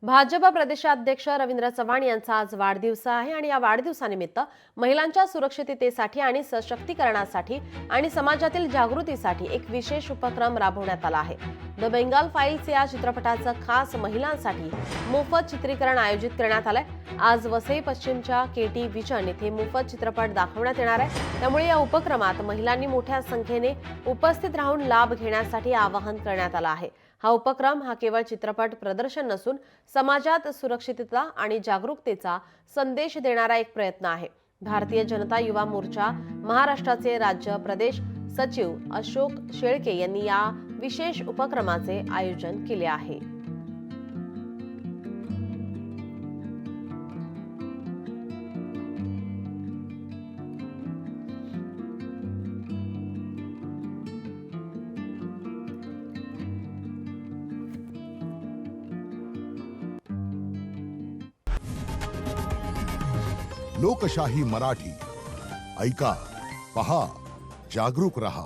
भाजपा प्रदेशाध्यक्ष रवींद्र चव्हाण यांचा आज वाढदिवस आहे आणि या वाढदिवसानिमित्त महिलांच्या सुरक्षिततेसाठी आणि सशक्तीकरणासाठी आणि समाजातील जागृतीसाठी एक विशेष उपक्रम राबवण्यात आला आहे। द बेंगाल फाइल्स या चित्रपटाचं खास महिलांसाठी मोफत चित्रीकरण आयोजित करण्यात आलंय। आज वसई पश्चिमच्या केटी विजन येथे मोफत चित्रपट दाखवण्यात येणार आहे। त्यामुळे या उपक्रमात महिलांनी मोठ्या संख्येने उपस्थित राहून लाभ घेण्यासाठी आवाहन करण्यात आलं आहे। हा उपक्रम केवळ चित्रपट प्रदर्शन नसून समाजात सुरक्षितता आणि जागरूकतेचा संदेश देणारा एक प्रयत्न आहे। भारतीय जनता युवा मोर्चा महाराष्ट्राचे राज्य प्रदेश सचिव अशोक शेळके यांनी या विशेष उपक्रमाचे आयोजन केले आहे। लोकशाही मराठी ऐका, पहा, जागरूक रहा।